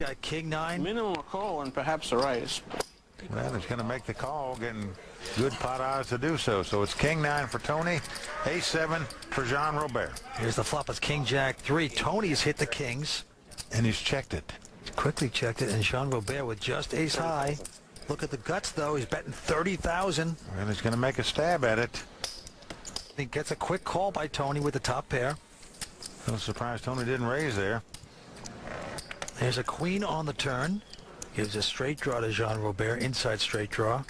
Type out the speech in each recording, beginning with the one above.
Got king nine. Minimum a call and perhaps a raise. Well, he's going to make the call, getting good pot odds to do so. So it's king nine for Tony, ace seven for Jean Robert. Here's the flop. It's king jack three. Tony's hit the kings. And he's checked it. Quickly checked it, and Jean Robert with just ace high. Look at the guts, though. He's betting 30,000. Well, he's going to make a stab at it. He gets a quick call by Tony with the top pair. I'm surprised Tony didn't raise there. There's a queen on the turn. Gives a straight draw to Jean Robert, inside straight draw.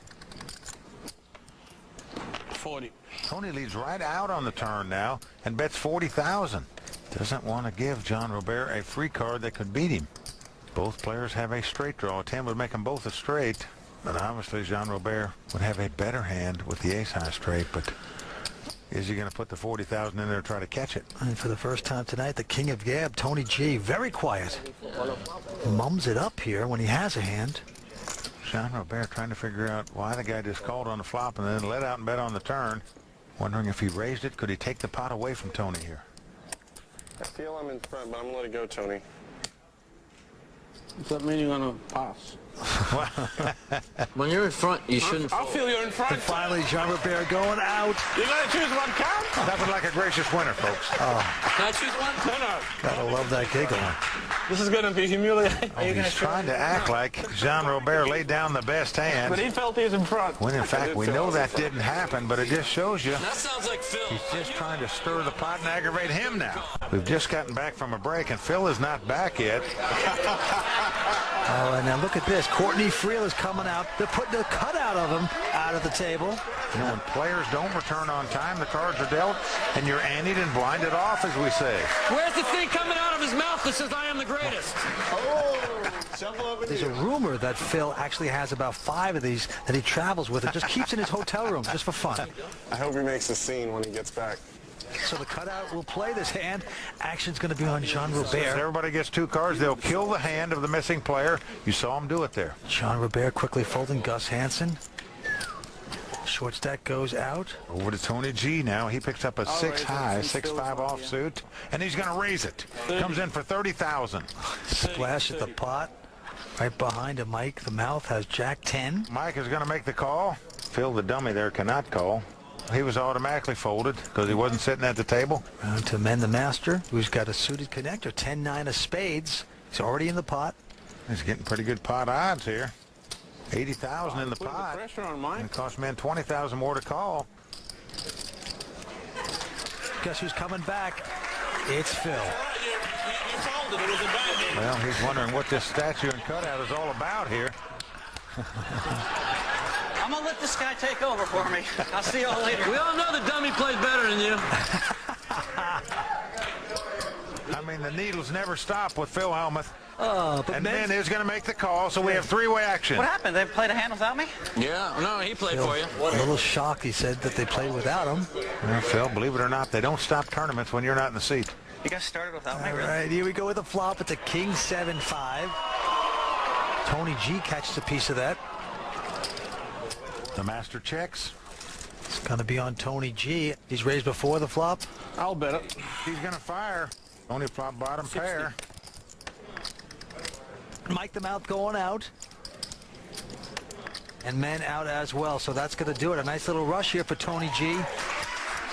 40. Tony leads right out on the turn now and bets 40,000. Doesn't want to give Jean Robert a free card that could beat him. Both players have a straight draw. A 10 would make them both a straight. But obviously Jean Robert would have a better hand with the ace high straight. But is he going to put the 40,000 in there to try to catch it? And for the first time tonight, the king of gab, Tony G, very quiet. Mums it up here when he has a hand. Jean Robert trying to figure out why the guy just called on the flop and then let out and bet on the turn. Wondering if he raised it, could he take the pot away from Tony here? I feel I'm in front, but I'm going to let it go, Tony. Does that mean you're going to pass? When you're in front, you shouldn't. I feel you're in front. And finally, Jean Robert going out. You're going to choose one card? Nothing like a gracious winner, folks. Can I choose one? No. Gotta love that giggle. This is going to be humiliating. He's trying to act like Jean Robert laid down the best hand. But he felt he was in front. When in fact we know that didn't happen, but it just shows you That sounds like Phil. he's just trying to stir the pot and aggravate him now. We've just gotten back from a break and Phil is not back yet. Oh, and now look at this. Courtney Friel is coming out. They're putting the cutout of him out of the table. You know, when players don't return on time, the cards are dealt and you're anteed and blinded off, as we say. Where's the thing coming out of his mouth that says I am the greatest? There's a rumor that Phil actually has about 5 of these that he travels with and just keeps in his hotel room just for fun. I hope he makes a scene when he gets back. So the cutout will play this hand. Action's going to be on Jean If Robert. everybody gets 2 cards, they'll kill the hand of the missing player. You saw him do it there. Jean Robert quickly folding Gus Hansen. Short stack goes out. Over to Tony G now. He picks up a 6 high, 6-5 offsuit, and he's going to raise it. Comes in for 30,000. Splash at the pot. Right behind him, Mike. The mouth has Jack 10. Mike is going to make the call. Phil, the dummy there, cannot call. He was automatically folded because he wasn't sitting at the table. Round to Men the Master, who's got a suited connector. 10-9 of spades. He's already in the pot. He's getting pretty good pot odds here. 80,000 in the pot. Pressure on And Mike. it cost men 20,000 more to call. Guess who's coming back? It's Phil. You folded. It was a bad hand. Well, he's wondering what this statue and cutout is all about here. I'm going to let this guy take over for me. I'll see you all later. We all know the dummy played better than you. I mean, the needles never stop with Phil Hellmuth. But And men, Ben is going to make the call, so we have 3-way action. What happened? They played a hand without me? Yeah, no, he played Phil, for you. a little shocked. He said that they played without him. Well, Phil, believe it or not, they don't stop tournaments when you're not in the seat. You guys started without me, All really? right, here we go with the flop. It's a king 7-5. Tony G catches a piece of that. The master checks. It's going to be on Tony G. He's raised before the flop. I'll bet it. He's going to fire. Only flop bottom pair. Mike the Mouth going out. And men out as well. So that's going to do it. A nice little rush here for Tony G.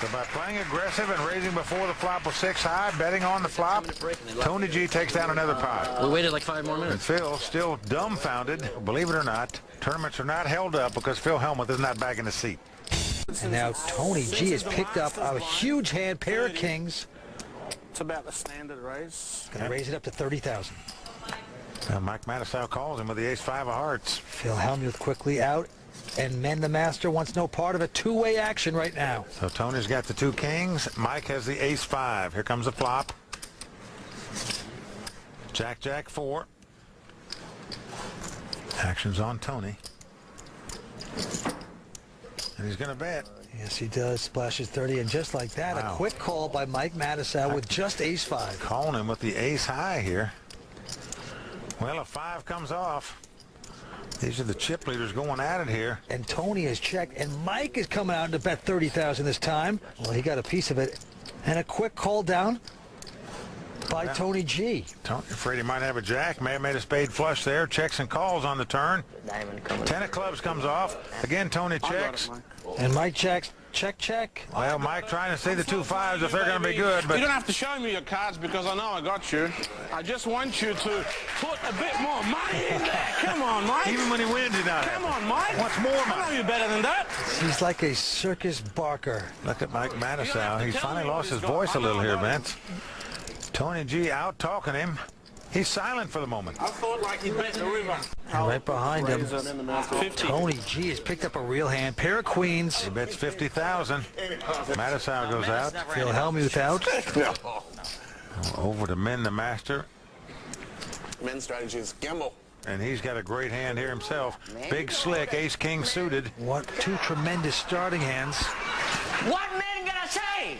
So by playing aggressive and raising before the flop with 6 high, betting on the flop, Tony G takes down another pot. We waited like 5 more And minutes. Phil still dumbfounded. Believe it or not, tournaments are not held up because Phil Hellmuth is not back in the seat. And now Tony G has picked up a huge hand, pair of kings. It's about the standard raise. Going to raise it up to 30,000. Now Mike Matusow calls him with the ace-5 of hearts. Phil Hellmuth quickly out. And Men the Master wants no part of a 2-way action right now. So Tony's got the 2 kings. Mike has the ace-5. Here comes the flop. Jack, Jack 4. Action's on Tony. And he's going to bet. Yes, he does. Splashes 30. And just like that, Wow. a quick call by Mike Matusow with just ace-5. Calling him with the ace-high here. Well, a 5 comes off. These are the chip leaders going at it here. And Tony has checked, and Mike is coming out to bet 30,000 this time. Well, he got a piece of it. And a quick call down. by Tony G. Afraid he might have a jack. May have made a spade flush there. Checks and calls on the turn. Diamond coming. 10 of clubs comes off. Again, Tony I got checks. it, Mike. And Mike checks. Check. Well, Mike trying to see the 2 5s if they're going to be good, You but don't have to show me your cards because I know I got you. I just want you to put a bit more money in there. Come on, Mike. even when he wins, he's not Come happy. on, Mike. Wants more I money. know you better than that. He's like a circus barker. Look at Mike Matusow. He's tell finally me what lost he's his got. voice a I know little here, about it. Vince. Tony G out talking him. He's silent for the moment. I thought like he'd bet the river. And right behind him, 50. Tony G has picked up a real hand. Pair of queens. He bets 50,000. Matusow goes out. Phil Hellmuth out. Over to Min the master. Men's strategy is gamble. And he's got a great hand here himself. Big slick, ace-king suited. What two tremendous starting hands. What man gonna say?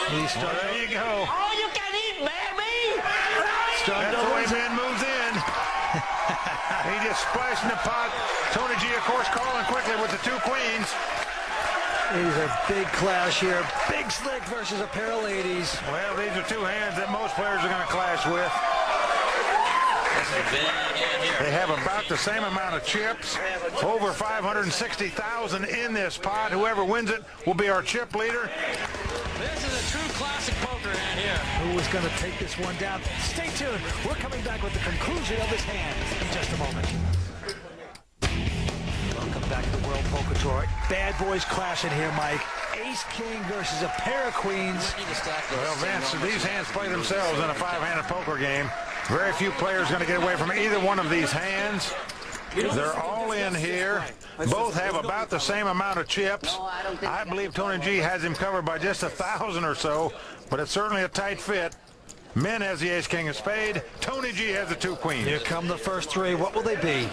He Well, started there you go. All you can eat, baby! That's the way Ben moves in. He just splashed in the pot. Tony G, of course, calling quickly with the 2 queens. It is a big clash here. Big slick versus a pair of ladies. Well, these are 2 hands that most players are going to clash with. They have about the same amount of chips. Over 560,000 in this pot. Whoever wins it will be our chip leader. This is a true classic poker hand here. Who is going to take this one down? Stay tuned. We're coming back with the conclusion of this hand in just a moment. Welcome back to the World Poker Tour. Bad boys clashing here, Mike. Ace-king versus a pair of queens. Well, Vince, these hands play themselves in a 5-handed poker game. Very few players going to get away from either one of these hands. They're all in here. Both have about the same amount of chips. I believe Tony G has him covered by just 1,000 or so, but it's certainly a tight fit. Min has the ace-king of spade. Tony G has the 2 queens. Here come the first 3. What will they be?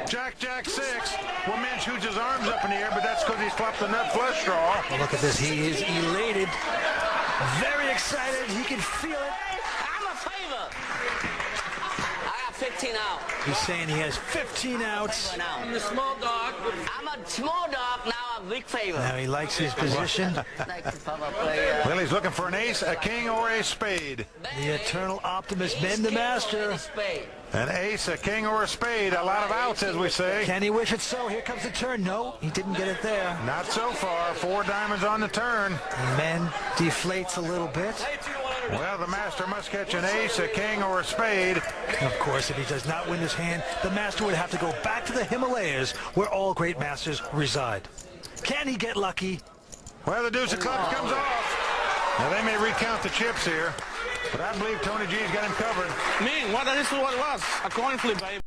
Jack, 6. Well, Min shoots his arms up in the air, but that's because he's flopped the nut flush draw. Well, look at this. He is elated. Very excited. He can feel it. I'm a favor. I got 15 out. He's saying he has 15 outs. Now. I'm the small dog. I'm a small dog, now I'm big favor. Now he likes his position. Like the power player. Well, he's looking for an ace, a king, or a spade. The eternal optimist, Ben the Master. An ace, a king, or a spade. A lot of outs, as we say. Can he wish it so? Here comes the turn. No, he didn't get it there. Not so far. 4 diamonds on the turn. Men deflates a little bit. Well, the master must catch an ace, a king, or a spade. Of course, if he does not win this hand, the master would have to go back to the Himalayas, where all great masters reside. Can he get lucky? Well, the deuce of clubs comes off. Now, they may recount the chips here, but I believe Tony G's got him covered. Me, this is what it was. A coin flip, baby.